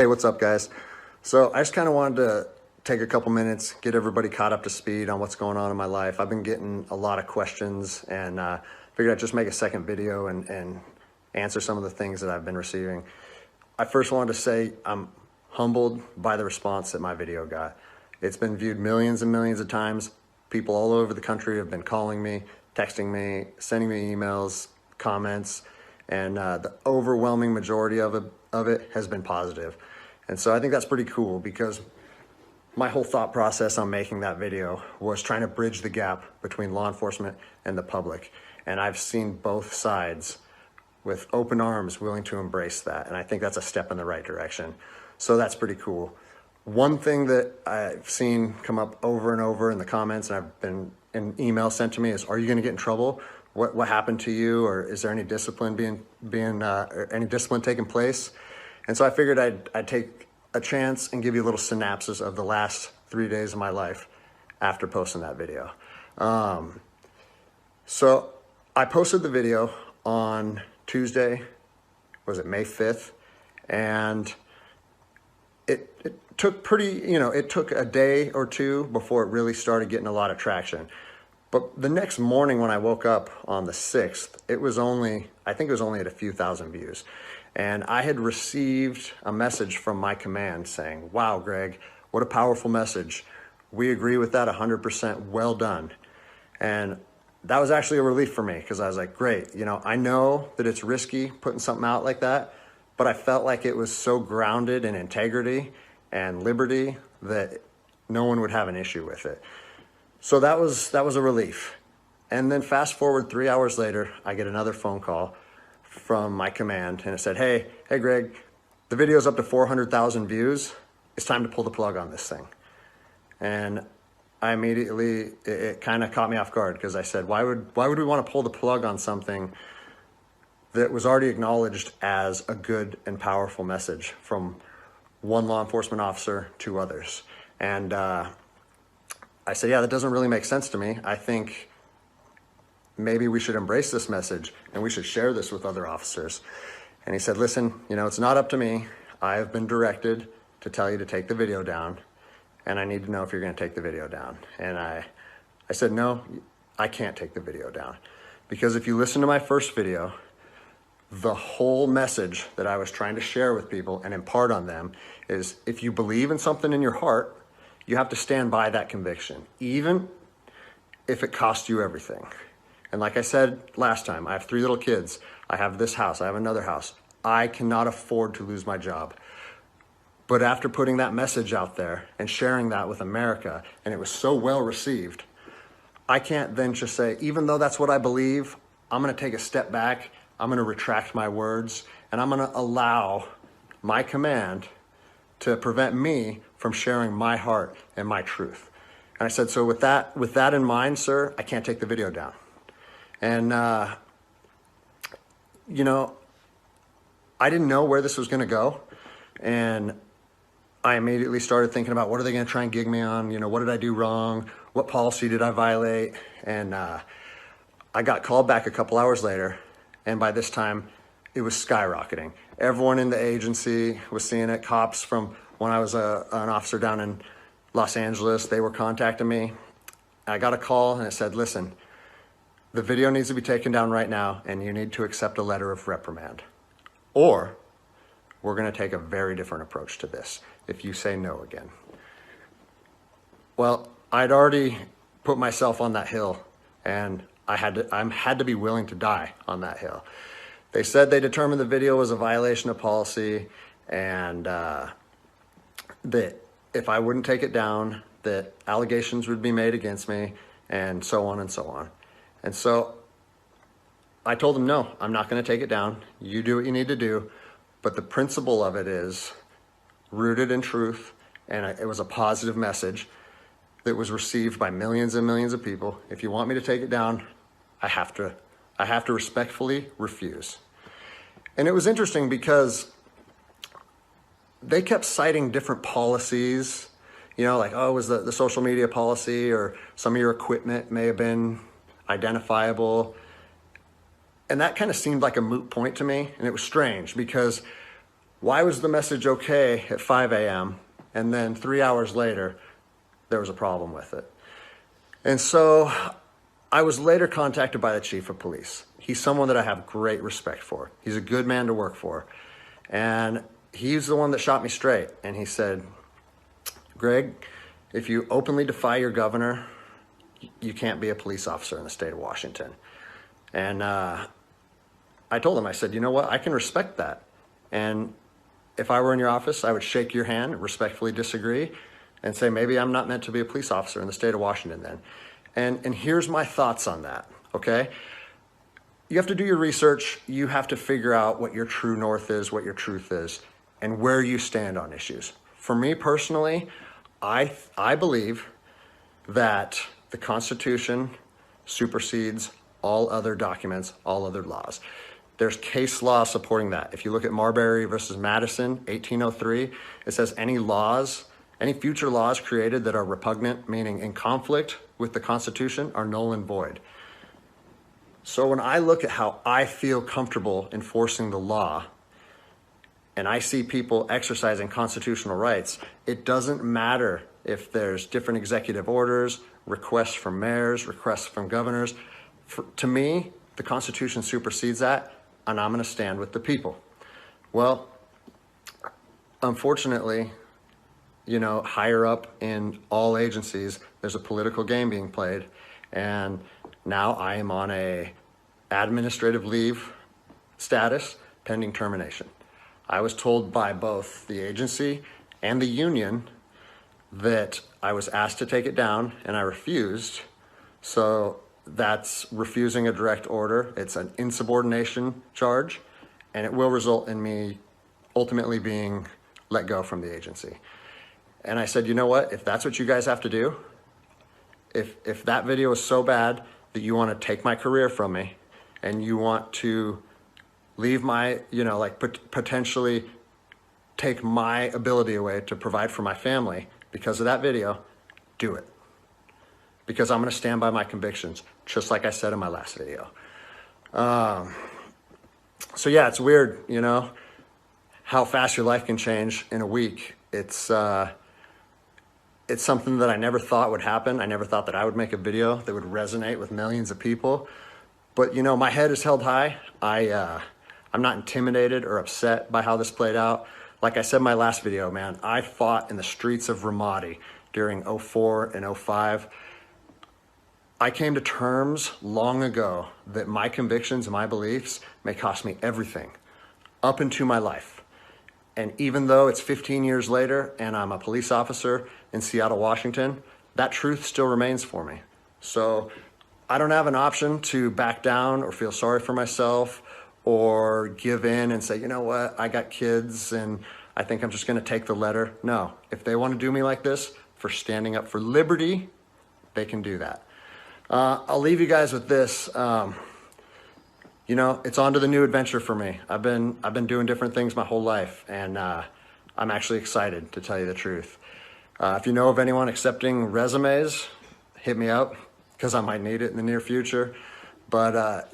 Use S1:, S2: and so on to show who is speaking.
S1: Hey, what's up, guys? So I just kind of wanted to take a couple minutes, get everybody caught up to speed on what's going on in my life. I've been getting a lot of questions and figured I'd just make a second video and answer some of the things that I've been receiving. I first wanted to say I'm humbled by the response that my video got. It's been viewed millions and millions of times. People all over the country have been calling me, texting me, sending me emails, comments, and the overwhelming majority of it has been positive. And so I think that's pretty cool because my whole thought process on making that video was trying to bridge the gap between law enforcement and the public. And I've seen both sides with open arms willing to embrace that. And I think that's a step in the right direction. So that's pretty cool. One thing that I've seen come up over and over in the comments, and I've been an email sent to me, is, are you going to get in trouble? What happened to you? Or is there any discipline any discipline taking place? And so I figured I'd take a chance and give you a little synopsis of the last 3 days of my life after posting that video. So I posted the video on Tuesday, was it May 5th? And it took it took a day or two before it really started getting a lot of traction. But the next morning when I woke up on the 6th, I think it was only at a few thousand views. And I had received a message from my command saying, wow, Greg, what a powerful message. We agree with that 100%, well done. And that was actually a relief for me because I was like, great, I know that it's risky putting something out like that, but I felt like it was so grounded in integrity and liberty that no one would have an issue with it. So that was a relief. And then fast forward 3 hours later, I get another phone call from my command and it said, hey Greg, the video's up to 400,000 views. It's time to pull the plug on this thing. And I immediately, it kind of caught me off guard because I said, why would we want to pull the plug on something that was already acknowledged as a good and powerful message from one law enforcement officer to others? And I said, yeah, that doesn't really make sense to me. I think maybe we should embrace this message and we should share this with other officers. And he said, listen, it's not up to me. I have been directed to tell you to take the video down, and I need to know if you're going to take the video down. And I said, no, I can't take the video down, because if you listen to my first video, the whole message that I was trying to share with people and impart on them is, if you believe in something in your heart, you have to stand by that conviction, even if it costs you everything. And like I said last time, I have 3 little kids. I have this house. I have another house. I cannot afford to lose my job. But after putting that message out there and sharing that with America, and it was so well received, I can't then just say, even though that's what I believe, I'm going to take a step back. I'm going to retract my words, and I'm going to allow my command to prevent me from sharing my heart and my truth. And I said, so with that in mind, sir, I can't take the video down. And, I didn't know where this was going to go. And I immediately started thinking about, what are they going to try and gig me on? What did I do wrong? What policy did I violate? And I got called back a couple hours later. And by this time, it was skyrocketing. Everyone in the agency was seeing it. Cops from when I was an officer down in Los Angeles, they were contacting me. I got a call and it said, listen, the video needs to be taken down right now, and you need to accept a letter of reprimand, or we're going to take a very different approach to this if you say no again. Well, I'd already put myself on that hill, and I had to be willing to die on that hill. They said they determined the video was a violation of policy, and that if I wouldn't take it down, that allegations would be made against me, and so on and so on. And so I told them, no, I'm not going to take it down. You do what you need to do. But the principle of it is rooted in truth, and it was a positive message that was received by millions and millions of people. If you want me to take it down, I have to respectfully refuse. And it was interesting because they kept citing different policies, like, oh, it was the social media policy, or some of your equipment may have been identifiable. And that kind of seemed like a moot point to me. And it was strange because Why was the message okay at 5 a.m. and then 3 hours later, there was a problem with it? And so I was later contacted by the chief of police. He's someone that I have great respect for. He's a good man to work for. And he's the one that shot me straight. And he said, Greg, if you openly defy your governor, you can't be a police officer in the state of Washington. And I told him, I said, you know what, I can respect that. And if I were in your office, I would shake your hand, respectfully disagree, and say, maybe I'm not meant to be a police officer in the state of Washington then. And here's my thoughts on that, okay? You have to do your research. You have to figure out what your true north is, what your truth is, and where you stand on issues. For me personally, I believe that the Constitution supersedes all other documents, all other laws. There's case law supporting that. If you look at Marbury versus Madison, 1803, it says any future laws created that are repugnant, meaning in conflict with the Constitution, are null and void. So when I look at how I feel comfortable enforcing the law, and I see people exercising constitutional rights, it doesn't matter if there's different executive orders, requests from mayors, requests from governors. To me, the Constitution supersedes that, and I'm going to stand with the people. Well, unfortunately, higher up in all agencies, there's a political game being played, and now I am on a administrative leave status pending termination. I was told by both the agency and the union that I was asked to take it down, and I refused. So that's refusing a direct order. It's an insubordination charge, and it will result in me ultimately being let go from the agency. And I said, you know what? If that's what you guys have to do, if that video is so bad that you want to take my career from me and you want to leave my, potentially take my ability away to provide for my family because of that video, do it. Because I'm going to stand by my convictions, just like I said in my last video. So yeah, it's weird, how fast your life can change in a week. It's something that I never thought would happen. I never thought that I would make a video that would resonate with millions of people. But my head is held high. I'm not intimidated or upset by how this played out. Like I said in my last video, man, I fought in the streets of Ramadi during 04 and 05. I came to terms long ago that my convictions and my beliefs may cost me everything up into my life. And even though it's 15 years later and I'm a police officer in Seattle, Washington, that truth still remains for me. So I don't have an option to back down or feel sorry for myself or give in and say, you know what, I got kids and I think I'm just gonna take the letter. No, if they wanna do me like this for standing up for liberty, they can do that. I'll leave you guys with this. It's on to the new adventure for me. I've been doing different things my whole life, and I'm actually excited, to tell you the truth. If you know of anyone accepting resumes, hit me up, because I might need it in the near future. But,